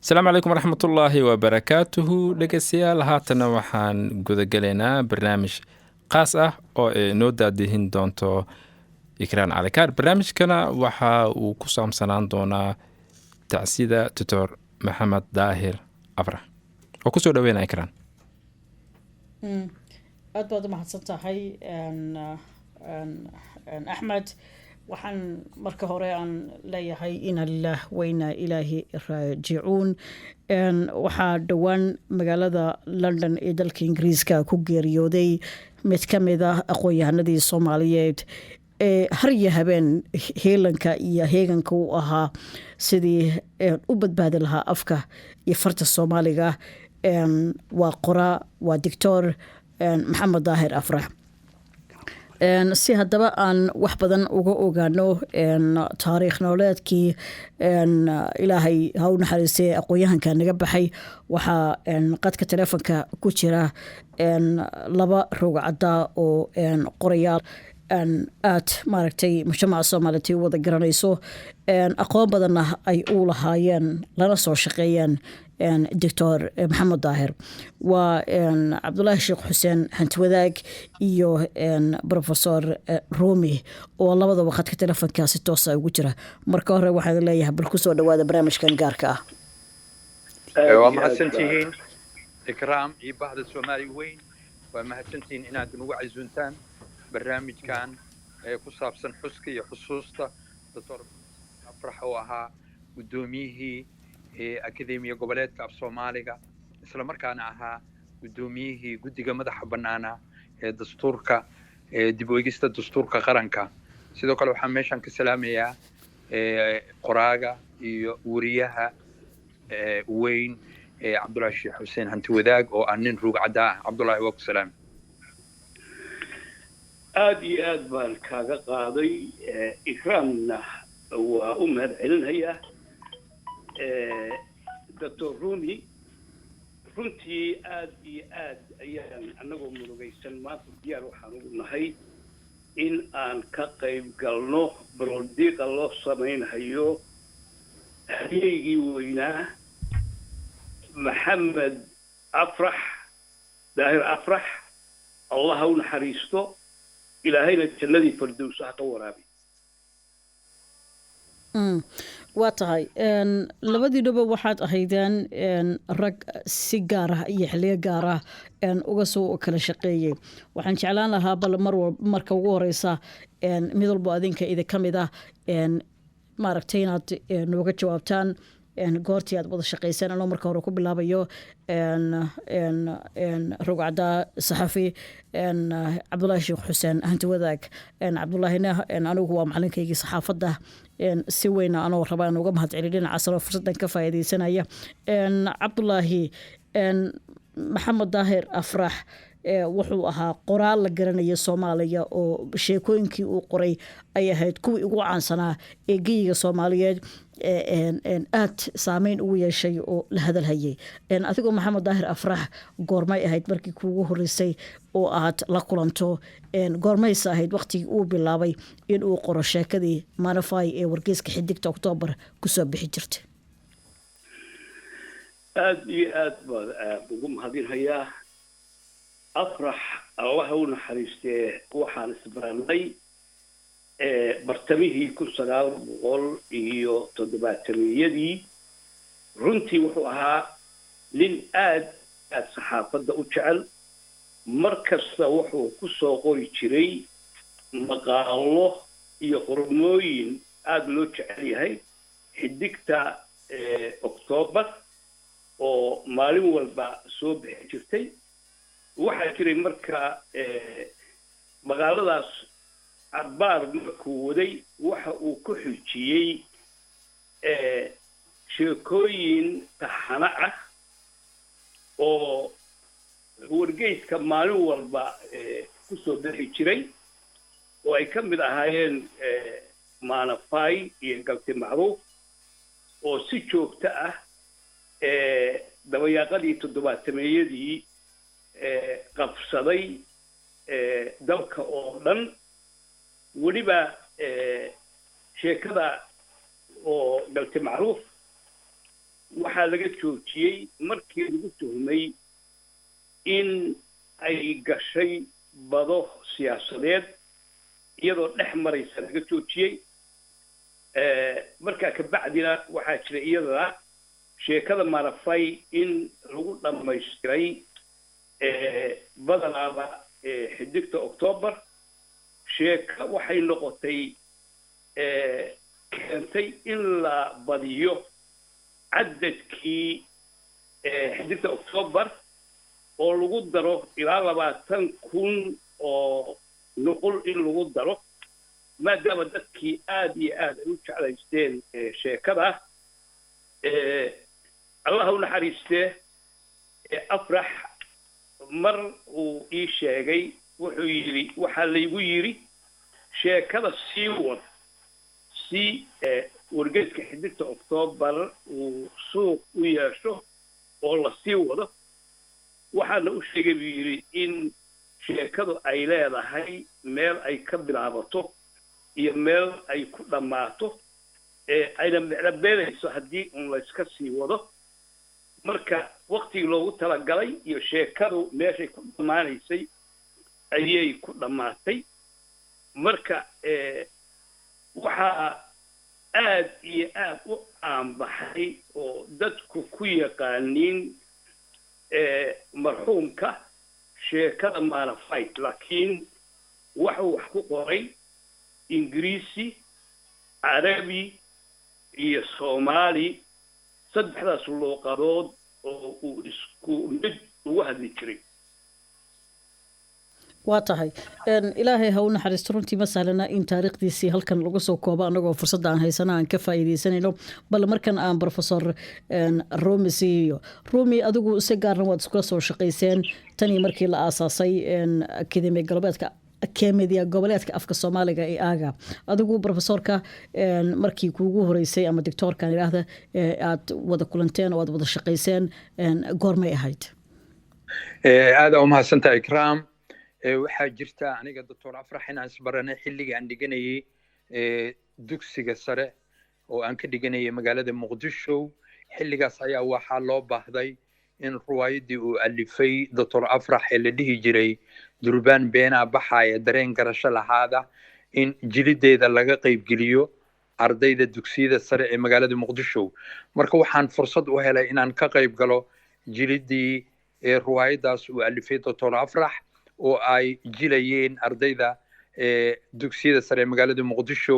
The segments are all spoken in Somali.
السلام عليكم ورحمة الله وبركاته dhegeystayaal haatana waxaan gudagalaynaa barnaamij qaas ah oo ay noo daadihin doonto ikraan calikaar barnaamijkana waxa uu ku saabsanaan doonaa tacsida tutor maxamed daahir afrax oo kusoo dhaweynaa ikraan aad baad u mahadsan tahay axmed waxaan marka hore aan leeyahay ina lilah wayna ilaahi raajicuun waxaa dhowaan magaalada london ee dalka ingiriiska ku geeriyooday mid ka mid ah aqoon-yahanadii soomaaliyeed ee har iyo habeen heelanka iyo heeganka u ahaa sidii u badbaadi lahaa afka iyo farta soomaaliga waa qoraa waa doctor maxamed daahir afrax si haddaba aan wax badan uga ogaano taariikh nololeedkii ilaahay ha u naxariistay aqoon-yahanka naga baxay waxaa qadka teleefonka ku jira laba rogcadda oo qorayaal aad maaragtay mujtamaca soomaaliyeed u wada garanayso aqoon badanna ay u lahaayeen lana soo shaqeeyeen doctor maxamed daahir waa cabdulaahi sheekh xuseen hantiwadaag iyo professor rumi oo labadaba khadka telefonkaasi toosa ugu jira marka hore waxaan leeyahay bal kusoo dhawaada barnaamijkan gaarka ah waa mahadsantihiin ikraam iyo bahda soomaali weyn waa mahadsantihiin inaad nagu casuuntaan barnaamijkan ee ku saabsan xuska iyo xusuusta doctor afrax oo ahaa guddoomiyihii akademiya goboleedka af soomaaliga isla markaana ahaa guddoomiyihii guddiga madaxa bannaana ee dastuurka dib u eegista dastuurka qaranka sidoo kale waxaan meeshan ka salaamayaa qoraaga iyo wariyaha weyn cabdulaahi sheekh xuseen hantiwadaag oo ah nin ruugcadda ah cabdulaahi waa ku salaam aad iyo aad baan kaaga qaaday ikraamna waa u mahad celinayaa doctor rumi runtii aad iyo aad ayaan annagoo murugaysan maanta diyaar waxaan ugu nahay in aan ka qayb galno baroldiiqa loo samaynayo halyeygii weynaa maxamed afrax daahir afrax allah ha u naxariisto ilaahayna jannadii firdowsa ha ka waraabi waa tahay labadiinaba waxaad ahaydeen rag si gaar ah iyo xiliyo gaar ah uga soo kala shaqeeyey waxaan jeclaan lahaa bal marka ugu horeysa mid walbo adinka idinka mid ah maaragtay inaad nooga jawaabtaan goortii aad wada shaqayseen anoo marka hore ku bilaabayo rogcadda saxafi cabdulaahi sheekh xuseen hantiwadaag cabdulaahina anigu waa macalinkaygii saxaafadda si weyna anoo raba aan uga mahad celi dhinacaasano fursaddan ka faa'iidaysanaya cabdulaahi maxamed daahir afrax wuxuu ahaa qoraal la garanaya soomaaliya oo sheekooyinkii uu qoray ay ahayd kuwii ugu caansanaa ee geyiga soomaaliyeed aad saameyn ugu yeeshay oo la hadalhayay adigoo maxamed daahir afrax goormay ahayd markii kuugu horeysay oo aad la kulanto goormaysa ahayd waqtigii uu bilaabay in uu qoro sheekadii manafay ee wargeyska xidigta oktoobar kusoo bixi jirtay aad iyo aad baan ugu mahadinhayaa afrax allah ha u naxariistee waxaan isbarannay bartamihii 1970 runtii wuxuu ahaa nin aad saxaafadda u jecel mar kasta wuxuu ku soo qori jiray maqaallo iyo qormooyin aad loo jecel yahay xidigta oktoobar oo maalin walba soo bixi jirtay waxaa jiray marka magaaladaas cabbaar markuu waday waxa uu ku xujiyey sheekooyin taxano ah oo wargeyska maalin walba ku soo bixi jiray oo ay ka mid ahaayeen maanafay iyo galti macruuf oo si joogto ah dabayaaqadii 70-meeyadii qabsaday dalka oo dhan weliba sheekada oo galti macruuf waxaa laga joojiyey markii lagu tuhmay in ay gashay bado siyaasadeed iyadoo dhex maraysa laga joojiyey markaa kabacdina waxaa jira iyadana sheekada maarafay in lagu dhammaystiray badanaaba xidigta October sheeka waxay noqotay keentay in la badiyo cadadkii xidigta October oo lagu daro ilaa 20,000 oo nuqul in lagu daro maadaama dadkii aad iyo aad ay u jeclaysteen sheekada Allah u naxariistee afrax mar uu ii sheegay wuxuu yiri waxa laygu yiri sheekada sii wad si wargeyska xidigta October uu suuq u yeesho oo la sii wado waxaana u sheegay yiri in sheekadu ay leedahay meel ay ka bilaabato iyo meel ay ku dhamaato ayna micnabeelayso haddii la iska sii wado marka waqtigii loogu talagalay iyo sheekadu meeshay ku dhammaanaysay ayay ku dhammaatay marka waxaa aad iyo aad u aanbaxay oo dadku ku yaqaaniin marxuumka sheekada maarafay laakiin wuxuu wax ku qoray ingiriisi carabi iyo soomaali saddexdaas luuqadood oo uu isku mid ugu hadli jiray waa tahay ilaahay ha u naxariisto runtii ma sahlana in taariikhdiisii halkan lagu soo koobo anagoo fursadda aan haysana aan ka faa'iidaysanayno bal markan aan professor Rumi siiyo Rumi adigu si gaarna waad iskula soo shaqayseen tani markii la aasaasay akademiga goboleedka afka Soomaaliga ee aaga adigu professorka markii kuugu horeysay ama doctorkan ilaahda aad wada kulanteen oo aad wada shaqayseen goormay ahayd aad u mahadsantahay Ikram waxaa jirta aniga doctor afrax inaan isbaranay xilliga aan dhiganayay dugsiga sare oo aan ka dhiganayay magaalada Muqdisho xilligaas ayaa waxaa loo baahday in ruwaayadii uu alifay doctor afrax ee la dhihi jiray durbaan beena baxaya dareen garasho lahaada in jilideeda laga qayb geliyo ardayda dugsiyada sare ee magaalada Muqdisho marka waxaan fursad u helay inaan ka qayb galo jilidii ruwaayadaas uu alifay doctor afrax oo ay jilayeen ardayda dugsiyada sare ee magaalada Muqdisho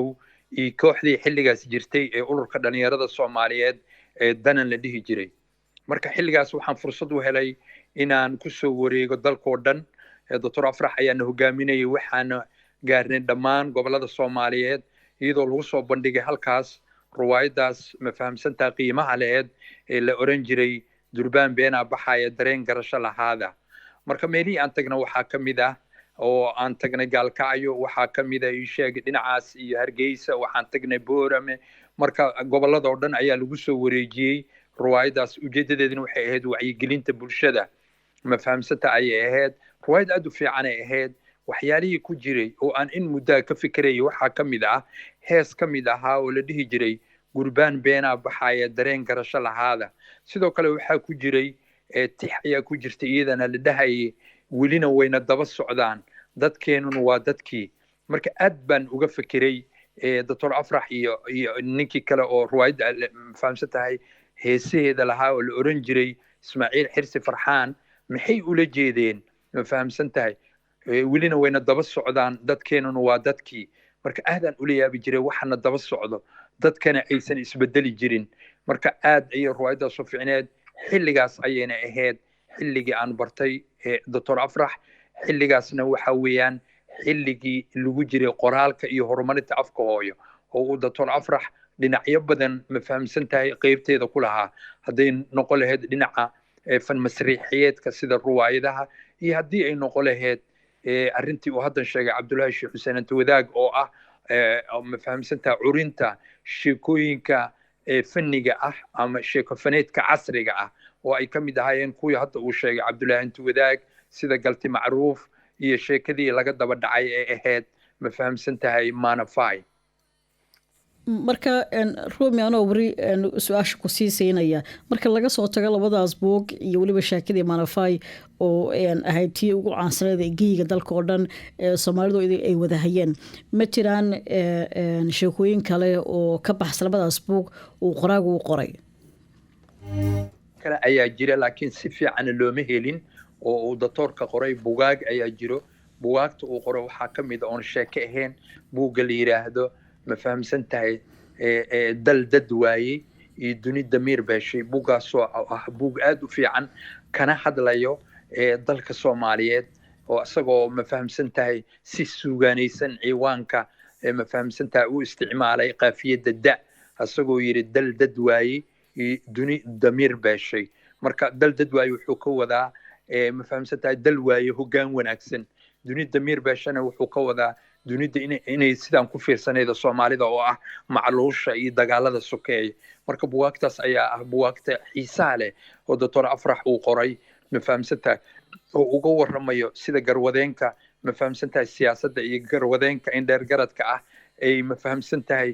iyo kooxdii xilligaas jirtay ee ururka dhalinyarada Soomaaliyeed ee danan la dhihi jiray marka xilligaas waxaan fursad u helay inaan ku soo wareego dalkoo dhan doctor afrax ayaana hogaaminayay waxaana gaarnay dhammaan gobolada Soomaaliyeed iyadoo lagu soo bandhigay halkaas ruwaayadaas ma fahamsantaa qiimaha leed ee la oran jiray durbaan beena baxaya dareen garasho lahaada marka meelii aan tagna waxaa ka mid ah oo aan tagnay Gaalkacyo waxaa ka mid ah ii sheeg dhinacaas iyo Hargeysa waxaan tagnay Boorame marka gobolada oo dhan ayaa lagu soo wareejiyay ruwaayadaas ujeedadeeduna waxay ahayd wacyigelinta bulshada ma fahamsanta ay ahayd ruwaayad aad u fiican ay ahayd waxyaalihii ku jiray oo aan in muddo ka fikirayay waxaa ka mid ah hees ka mid ahaa oo la dhihi jiray gurbaan beena baxaya dareen garasho lahaada sidoo kale waxaa ku jiray tix ayaa ku jirtay iyadana la dhahayay welina wayna daba socdaan dadkeenuna waa dadkii marka aad baan uga fikiray doctor afrax iyo ninkii kale oo ruwaayad fahamsan tahay heesaheeda lahaa oo la oran jiray Ismaaciil Xirsi Farxaan maxay ula jeedeen ma fahamsan tahay welina wayna daba socdaan dadkeenuna waa dadkii marka aadaan ula yaabi jiray waxana daba socdo dadkana aysan isbedeli jirin marka aad ay ruwaayadaas u fiicneed xilligaas ayayna ahayd xilligii aan bartay doctor afrax xilligaasna waxa weeyaan xilligii lagu jiray qoraalka iyo horumarinta afka hooyo oo uu doctor afrax dhinacyo badan ma fahamsan tahay qaybteeda ku lahaa hadday noqon lahayd dhinaca fan masriixiyeedka sida ruwaayadaha iyo haddii ay noqon lahayd arrintii uu haddan sheegay Cabdullaahi Sheekh Xuseen Anta Wadaag oo ah ma fahamsan tahay curinta sheekooyinka fanniga ah ama sheeko faneedka casriga ah oo ay ka mid ahaayeen kuwii hadda uu sheegay Cabdullaahi Anta Wadaag sida galti macruuf iyo sheekadii laga daba dhacay ee ahayd ma fahamsan tahay maanafay marka roomi anoo wari su-aasha ku sii siinaya marka laga soo tago labadaas buug iyo weliba sheekadii manafay oo ahayd tii ugu caansaneed ee geyiga dalka oo dhan soomaalidu ay wada hayeen ma jiraan sheekooyin kale oo ka baxsan labadaas buug uu qoraagu u qoray kale ayaa jira laakiin si fiican looma helin oo uu doctorka qoray bugaag ayaa jiro bugaagta uu qoray waxaa ka mid oon sheeko ahayn buugga la yidhaahdo ma fahamsan tahay dal dad waayey iyo duni damiir beeshay buuggaasoo ah buug aad u fiican kana hadlayo dalka soomaaliyeed oo isagoo ma fahamsan tahay si suugaanaysan ciwaanka ma fahamsan tahay u isticmaalay qaafiyadda da isagoo yidhi dal dad waayey iyo duni damiir beeshay marka dal dad waayey wuxuu ka wadaa ma fahamsan tahay dal waaye hoggaan wanaagsan duni damiir beeshana wuxuu ka wadaa dunida inay sidaan ku fiirsanayda soomaalida oo ah macluusha iyo dagaalada sokeeye marka buwaagtaas ayaa ah buwaagta xiisaa leh oo doctor afrax uu qoray ma fahamsantahay oo uga warramayo sida garwadeenka ma fahamsantahay siyaasadda iyo garwadeenka indheergaradka ah ay ma fahamsantahay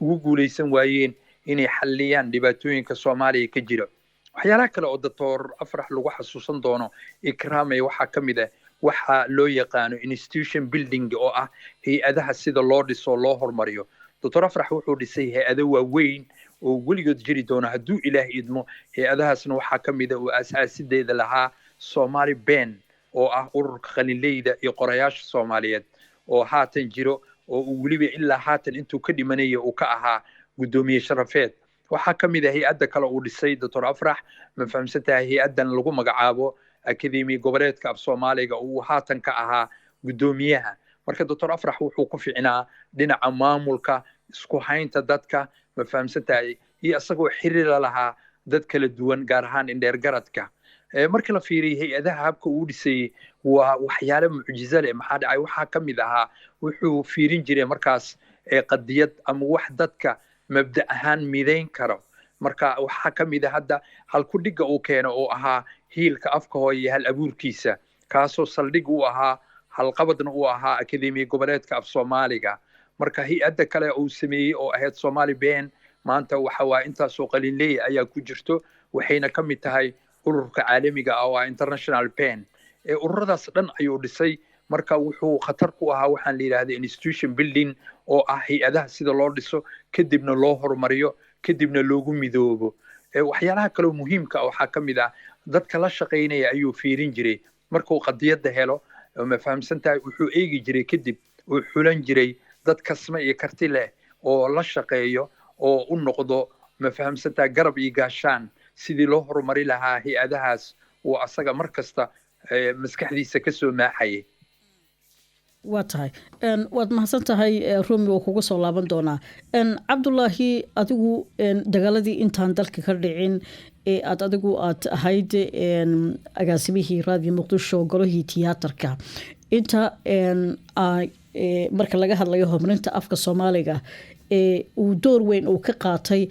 ugu guulaysan waayeen inay xalliyaan dhibaatooyinka soomaaliya ka jira waxyaalaha kale oo doctor afrax lagu xasuusan doono ikraamay waxaa ka mid ah waxaa loo yaqaano institution building oo ah hay-adaha sida loo dhiso loo hormariyo doctor afrax wuxuu dhisay hay-ado waaweyn oo weligood jiri doona hadduu ilaah idmo hay-adahaasna waxaa ka mid a oo asaasideeda lahaa Somali Ben oo ah ururka qalinleyda iyo qorayaasha Soomaaliyeed oo haatan jiro oo uu weliba ilaa haatan intuu ka dhimanayo uu ka ahaa gudoomiye sharafeed waxaa ka mid ah hay-adda kale uu dhisay doctor afrax ma fahamsantahay hay-addan lagu magacaabo akademi goboleedka af Soomaaliga uu haatan ka ahaa gudoomiyaha marka doctor afrax wuxuu ku fiicnaa dhinaca maamulka isku haynta dadka ma fahamsantahay iyo asagoo xiriir la lahaa dad kala duwan gaar ahaan indheer garadka marka la fiiriyo hay-adaha habka uu dhisay waa waxyaalo mucjiso leh maxaa dhacay waxaa ka mid ahaa wuxuu fiirin jiray markaas qadiyad ama wax dadka mabda ahaan midayn karo marka waxaa ka mid ah hadda halku dhiga uu keeno oo ahaa hiilka afka hooye hal abuurkiisa kaasoo saldhig u ahaa halqabadna uu ahaa akademiya goboleedka af Soomaaliga marka hay-adda kale uu sameeyey oo ahayd Somali Ben maanta waxa waa intaasoo qalinley ayaa ku jirto waxayna ka mid tahay ururka caalamiga ah oo international pen ururadaas dhan ayuu dhisay marka wuxuu khatar ku ahaa waxaan la yiraahdaa institution building oo ah hay-adaha sida loo dhiso kadibna loo horumariyo kadibna loogu midoobo waxyaalaha kale muhiimka ah waxaa ka mid ah dadka la shaqeynaya ayuu fiirin jiray markuu qadiyada helo ma fahamsantahay wuxuu eegi jiray kadib uu xulan jiray dad kasma iyo karti leh oo la shaqeeyo oo u noqdo ma fahamsantahay garab iyo gaashaan sidii loo horumari lahaa hay-adahaas uu asaga markasta maskaxdiisa ka soo maaxayay waa tahay waad mahadsan tahay rumi oo kuga soo laaban doonaa cabdulaahi adigu dagaaladii intaan dalka ka dhicin ee adigu aad ahayd agaasimihii raadiyo muqdisho golihii tiyaatarka inta marka laga hadlayo horumarinta afka Soomaaliga uu door weyn uu ka qaatay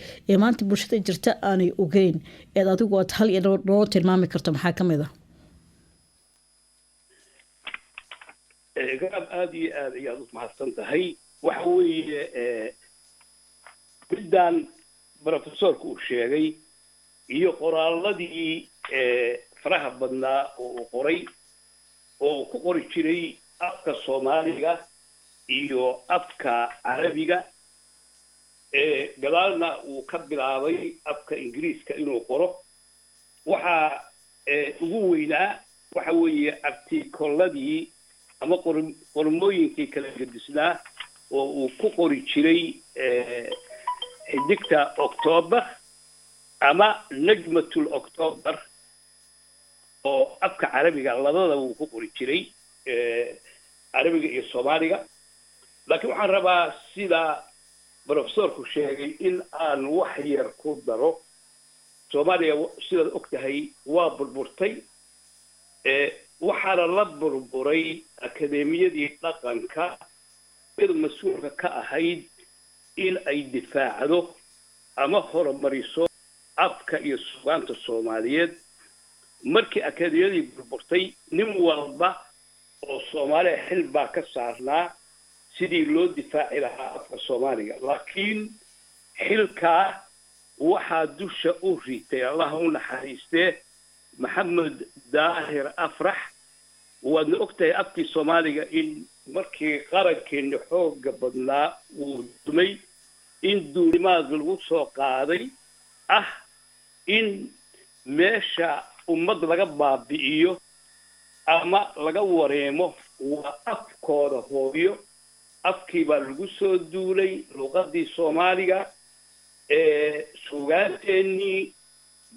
maanta bulshada jirta aanay ogeyn adigu aad hal iyo loo tilmaami karto maxaa ka mid ah garab aad iyo aad ayaad u mahadsan tahay waxa weeye middan professorku uu sheegay iyo qoraalladii faraha badnaa oo uu qoray oo ku qori jiray afka Soomaaliga iyo afka Carabiga gadaalna uu ka bilaabay afka Ingiriiska inuu qoro waxa ugu weynaa waxa weeye artikolladii ama qormooyinkii kala gedisnaa oo uu ku qori jiray xidigta October ama najmatul October oo afka Carabiga labadaba uu ku qori jiray Carabiga iyo Soomaaliga laakiin waxaan rabaa sida professorku sheegay in aan wax yar ku daro Soomaaliya sida ogtahay waa burburtay waxaana la burburay akademiyadii dhaqanka ee mas'uulka ka ahayd in ay difaacdo ama horumariso afka iyo suugaanta Soomaaliyeed markii akademiyadii burburtay nin walba oo Soomaaliya xil baa ka saarnaa sidii loo difaaci lahaa afka soomaaliga laakiin xilkaa waxaa dusha u ritay allah u naxariistee maxamed daahir afrax waadna ogtahay afkii soomaaliga in markii qarankeena xooga badnaa uu dumay in duulimaad lagu soo qaaday in meesha ummad laga baabi'iyo ama laga wareemo waa afkooda hooyo afkii baa lagu soo duulay luqadii soomaaliga suugaanteennii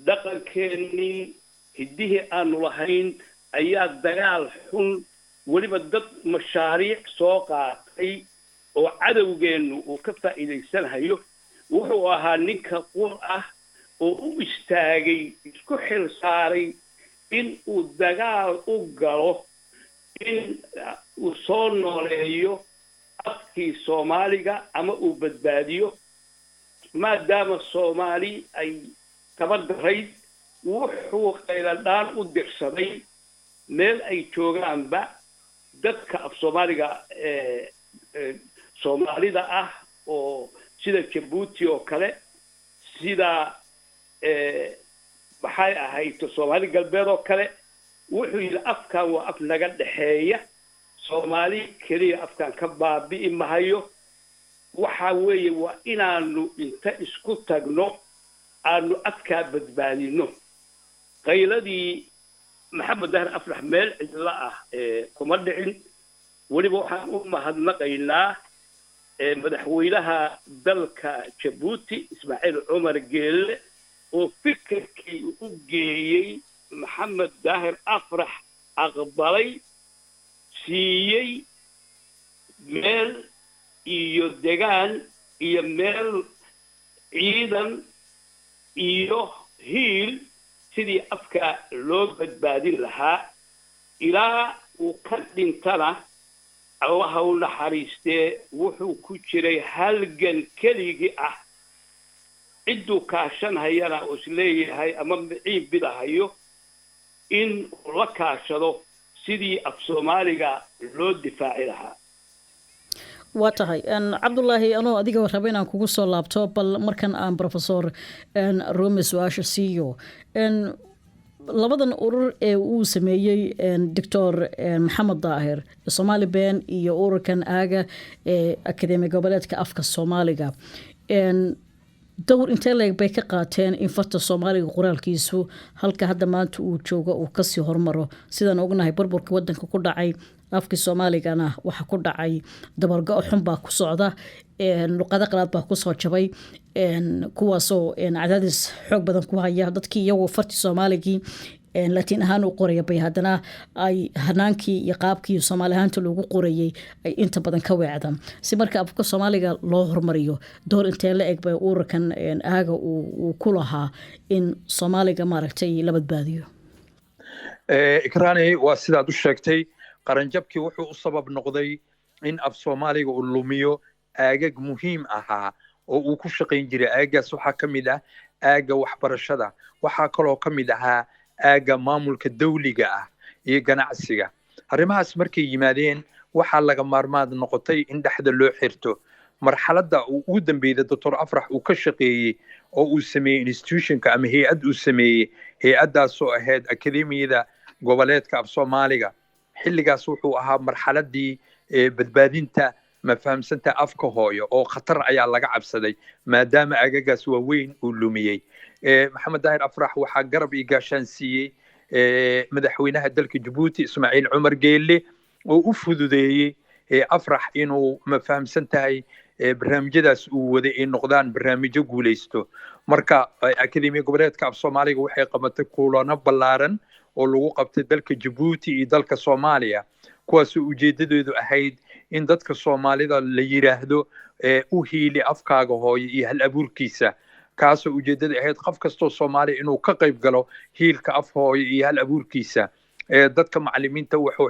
dhaqankeennii hiddihii aanu lahayn ayaa dagaal xun weliba dad mashaariic soo qaatay oo cadowgeennu uu ka faa'iidaysanayo wuxuu ahaa ninka qur oo u istaagay isku xil saaray in uu dagaal u galo in uu soo nooleeyo afkii soomaaliga ama uu badbaadiyo maadaama soomaali ay tabadarayd wuxuu qayladhaan u dirsaday meel ay joogaanba dadka af soomaaliga soomaalida oo sida Djibouti oo kale sida maxay ahayd Soomaali galbeed oo kale wuxuu yiri afkan waa af naga dhaxeeya Soomaali kaliya afkan ka baabi'i mahayo waxa weeye waa inaanu inta isku tagno aanu afka badbaadino qayladii maxamed daahir afrax meel cidla kuma dhicin waliba waxaan u mahadnaqaynaa madaxweynaha dalka Djibouti Ismaaciil Cumar Geelle oo fikirkii u geeyay maxamed daahir afrax aqbalay siiyay meel iyo degaan iyo meel ciidan iyo hiil sidii afka loo badbaadin lahaa ilaa uu ka dhintana allah u naxariistee wuxuu ku jiray halgan keligii cidduu kaashanhayana oo isleeyahay ama miciin bidahayo in la kaashado sidii af soomaaliga loo difaaci lahaa waa tahay cabdullaahi anoo adiga raba inaan kugu soo laabto bal markan aan professor Rome su-aasha siiyo labadan urur ee uu sameeyey doctor maxamed daahir Somali Ben iyo ururkan aaga ee akademi goboleedka afka Soomaaliga dowr intee leeg bay ka qaateen in farta Soomaaliga qoraalkiisu halka hadda maanta uu joogo uu ka sii hormaro sidaan ognahay burburka wadanka ku dhacay afka Soomaaligana waxa ku dhacay dabargo xun baa ku socda luqada qalaad baa ku soo jabay kuwaasoo cadaadis xoog badan ku haya dadkii iyagoo farti Soomaaligii laakiin ahaan u qoraya bay haddana ay hanaankii iyo qaabkii Soomaali ahaanta loogu qorayay ay inta badan ka weecdaan si marka afka Soomaaliga loo hormariyo door intee la eg bay ururkan aaga uu ku lahaa in Soomaaliga maaragtay la badbaadiyo ikraani waa sidaad u sheegtay qaranjabkii wuxuu u sabab noqday in af Soomaaliga uu lumiyo aagag muhiim ahaa oo uu ku shaqayn jiray aagaas waxaa ka mid aaga waxbarashada waxaa kaloo ka mid ahaa aaga maamulka dawliga iyo ganacsiga arrimahaas markay yimaadeen waxaa laga maarmaad noqotay in dhaxda loo xirto marxaladda uu dambeeyay Dr. Afrax uu ka shaqeeyay oo uu sameeyay institutionka ama hay'ad uu sameeyay hay'adaas oo ahayd akademiyada goboleedka af Soomaaliga xilligaas wuxuu ahaa marxaladii badbaadinta ma fahamsanta afka hooyo oo khatar ayaa laga cabsaday maadaama aagagaas waaweyn uu lumiyay maxamed daahir afrax waxaa garab iyo gaashaan siiyey madaxweynaha dalka Djibouti Ismaaciil Cumar Geelle oo u fududeeyay afrax inuu ma fahamsan tahay barnaamijyadaas uu waday in noqdaan barnaamijyo guuleysto marka akademiga goboleedka af Soomaaliga waxay qabatay kulano ballaaran oo lagu qabtay dalka Djibouti iyo dalka Soomaaliya kuwaas ujeedadoodu ahayd in dadka Soomaalida la yiraahdo u hiili afkaaga hooyo iyo hal abuurkiisa kaasoo ujeedada ahayd qof kastoo Soomaali inuu ka qayb galo hiilka af hooyo iyo hal abuurkiisa dadka macallimiinta wuxuu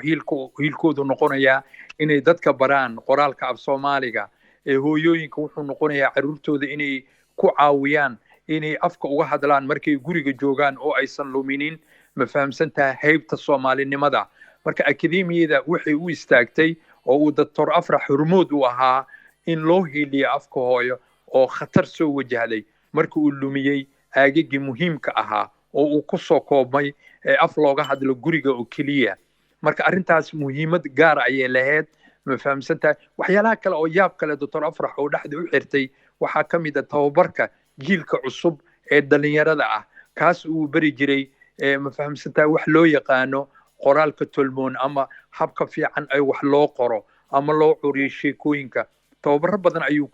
hiilkoodu noqonayaa inay dadka baraan qoraalka af Soomaaliga hooyooyinka wuxuu noqonayaa caruurtooda inay ku caawiyaan inay afka uga hadlaan markay guriga joogaan oo aysan luminin ma fahamsantahay haybta Soomaalinimada marka akademiyada waxay u istaagtay oo uu doctor afrax hormuud u ahaa in loo hiiliyo afka hooyo oo khatar soo wajahday markii uu lumiyey aagagii muhiimka ahaa oo uu ku soo koobmay af looga hadlo guriga oo keliya marka arrintaas muhiimad gaar ayay lahayd ma fahamsantahay waxyaalaha kale oo yaab kale doctor afrax oo dhexda u xirtay waxaa ka mid ah tababarka jiilka cusub ee dhalinyarada ah kaas uu bari jiray ma fahamsantahay wax loo yaqaano qoraalka tolmoon ama habka fiican ay wax loo qoro ama loo curiyo sheekooyinka tababaro badan ayuu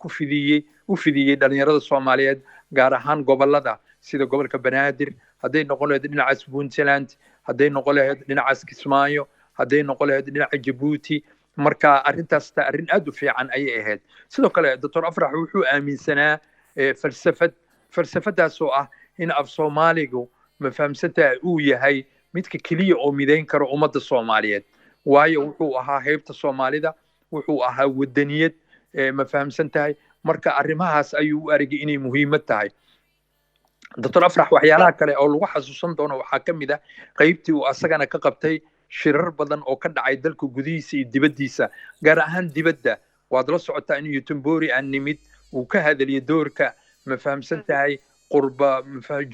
u fidiyey dhalinyarada Soomaaliyeed gaar ahaan gobolada sida gobolka Banaadir hadday noqon lahayd dhinacaas Puntland hadday noqon lahayd dhinacaas Kismaayo hadday noqon lahayd dhinaca Djibouti marka arrintaas arrin aad u fiican ayay ahayd sidoo kale doctor afrax wuxuu aaminsanaa falsafadaas oo ah in af Soomaaligu ma fahamsantahay uu yahay midka kaliya oo mideyn karo ummadda Soomaaliyeed waayo wuxuu ahaa heybta Soomaalida wuxuu ahaa wadaniyad ma fahamsantahay marka arrimahaas ayuu u aragay inay muhiimad tahay doctor afrax waxyaalaha kale oo lagu xasuusan doono waxaa ka mid ah qaybtii uu asagana ka qabtay shirar badan oo ka dhacay dalka gudihiisa iyo dibaddiisa gaar ahaan dibadda waad la socotaa in Yutumbori aan nimid uu ka hadaliyay doorka ma fahamsantahay qurba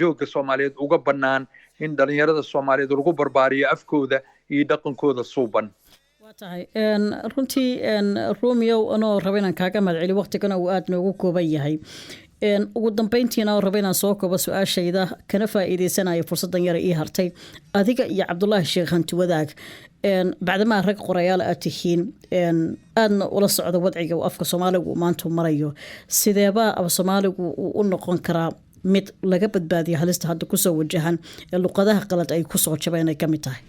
jooga Soomaaliyeed uga bannaan in dhalinyarada Soomaaliyeed lagu barbaariyo afkooda iyo dhaqankooda suuban tahay runtii Romeo anoo raba inaan kaaga mahadceliyo waqtigana uu aad noogu kooban yahay ugu dambeyntiina oo raba inaan soo koobo su-aashayda kana faa'iideysanayo fursadan yar ii hartay adiga iyo Cabdullaahi Sheekh Hanti Wadaag bacdama rag qorayaal aad tihiin aadna ula socda wadciga uu afka Soomaaligu maanta marayo sideeba af Soomaaligu uu u noqon karaa mid laga badbaadiyo halista hadda ku soo wajahan luqadaha qalad ay ku soo jabeen ay kamid tahay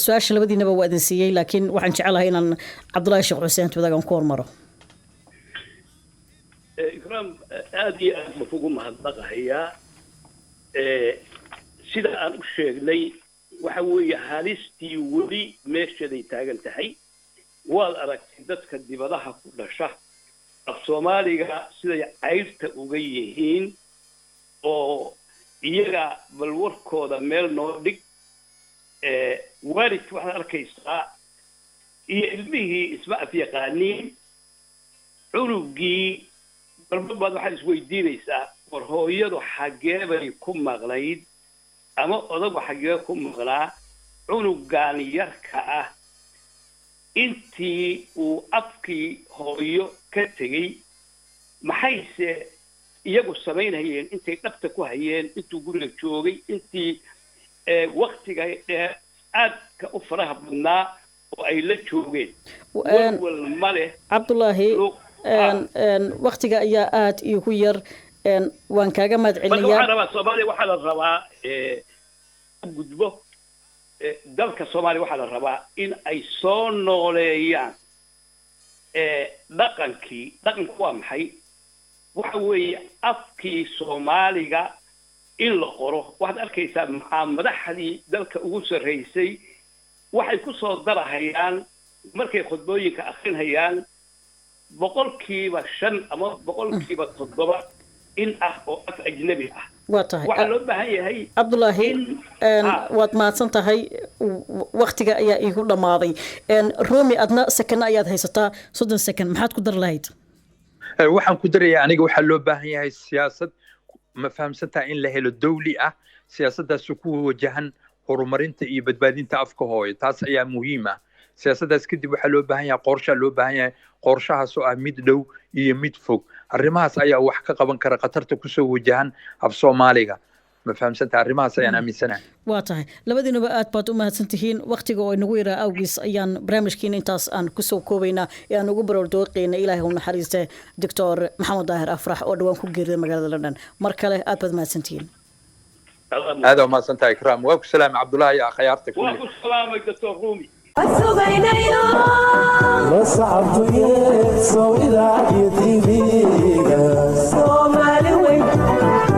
su-aasha labadiinaba waa idin siiyey laakiin waxaan jecelahay inaan Cabdullaahi Sheekh Xuseen Wadaag ku hormaro ikraam aad iyo aad ma kugu mahadnaqayaa sida aan u sheegnay waxa weeye halistii weli meeshaday taagan tahay waad aragtay dadka dibadaha ku dhasha af Soomaaliga siday cayrta uga yihiin oo iyaga bal warkooda meel noo dhig waalidka waxaad arkaysaa iyo ilmihii isma afyaqaaniin cunugii barbabaad waxaad isweydiinaysaa war hooyadu xaggee bay ku maqnayd ama odagu xaggee ku maqnaa cunugan yarka ah intii uu afkii hooyo ka tegey maxayse iyagu samaynayeen intay dhabta ku hayeen intuu guriga joogay intii waqtiga dheer aadka u faraha badnaa oo ay la joogeen walwal ma leh Cabdullaahi waqtiga ayaa aad igu yar waan kaaga mahadcelinayaa Soomaaliya waxaa la rabaa gudbo dalka Soomaaliya waxaa la rabaa in ay soo nooleeyaan dhaqanku waa maxay waxa weeye afkii Soomaaliga in la qoro waxaad arkaysaa madaxdii dalka ugu sarreysay waxay ku soo darahayaan markay khudbooyinka akhrinayaan 5% ama 7% in ah oo af ajnabi ah waxa loo baahan yahay Cabdullaahi waad mahadsan tahay waqtiga ayaa igu dhamaaday Roomi adna second ayaad haysataa 30 second maxaad ku dar lahayd waxaan ku darayaa aniga waxa loo baahan yahay siyaasad ma fahamsantaa in la helo dawli ah siyaasaddaas ku wajahan horumarinta iyo badbaadinta afka hooyo taas ayaa muhiim ah siyaasaddaas kadib waxaa loo baahan yahay qorshahaas oo ah mid dhow iyo mid fog arrimahaas ayaa wax ka qaban kara khatarta ku soo wajahan af Soomaaliga ma fahamsantaa arrimahaas ayaan aaminsanahay waa tahay labadiinuba aad baad u mahadsantihiin waqtiga oo inagu yaraa awgiis ayaan barnaamijkiina intaas aan ku soo koobaynaa ee aan ugu baroodoqeena ilaahay uu naxariiste Dr. Maxamed Daahir Afrax oo dhawaan ku geeriyay magaalada London mar kale aad baad mahadsantihiin هذا ما سنتها إكرام وأبو سلام عبد الله يا خيارتك وأبو سلام دكتور رومي ما صعبت يسوي ذا يتيبي